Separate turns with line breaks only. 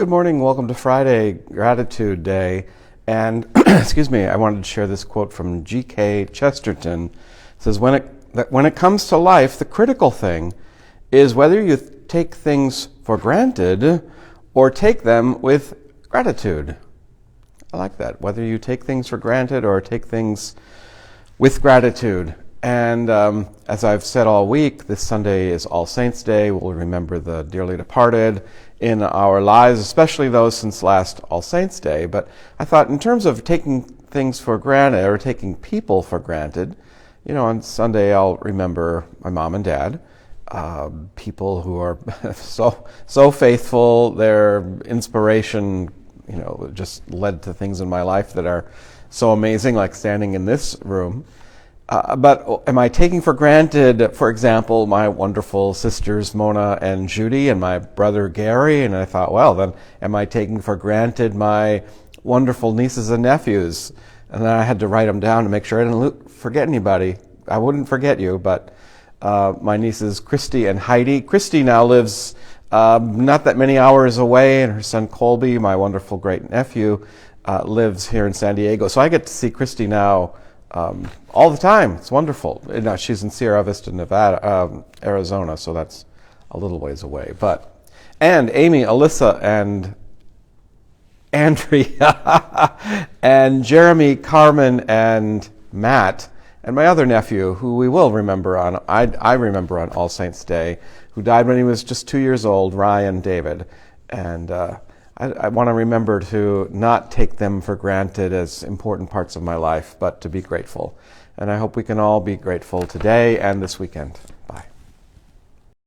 Good morning. Welcome to Friday, Gratitude Day. And excuse me, I wanted to share this quote from G.K. Chesterton. It says, when it comes to life, the critical thing is whether you take things for granted or take them with gratitude. I like that. Whether you take things for granted or take things with gratitude. And as I've said all week, this Sunday is All Saints' Day. We'll remember the dearly departed in our lives, especially those since last All Saints' Day. But I thought in terms of taking things for granted or taking people for granted, on Sunday I'll remember my mom and dad, people who are so faithful. Their inspiration, just led to things in my life that are so amazing, like standing in this room. But am I taking for granted, for example, my wonderful sisters Mona and Judy and my brother Gary? And I thought, well, then am I taking for granted my wonderful nieces and nephews? And then I had to write them down to make sure I didn't forget anybody. I wouldn't forget you, but my nieces Christy and Heidi. Christy now lives not that many hours away, and her son Colby, my wonderful great nephew, lives here in San Diego. So I get to see Christy now all the time. It's wonderful. She's in Sierra Vista, Nevada, Arizona, so that's a little ways away. And Amy, Alyssa, and Andrea, and Jeremy, Carmen, and Matt, and my other nephew, who we will remember I remember on All Saints' Day, who died when he was just 2 years old, Ryan David. And I want to remember to not take them for granted as important parts of my life, but to be grateful. And I hope we can all be grateful today and this weekend. Bye.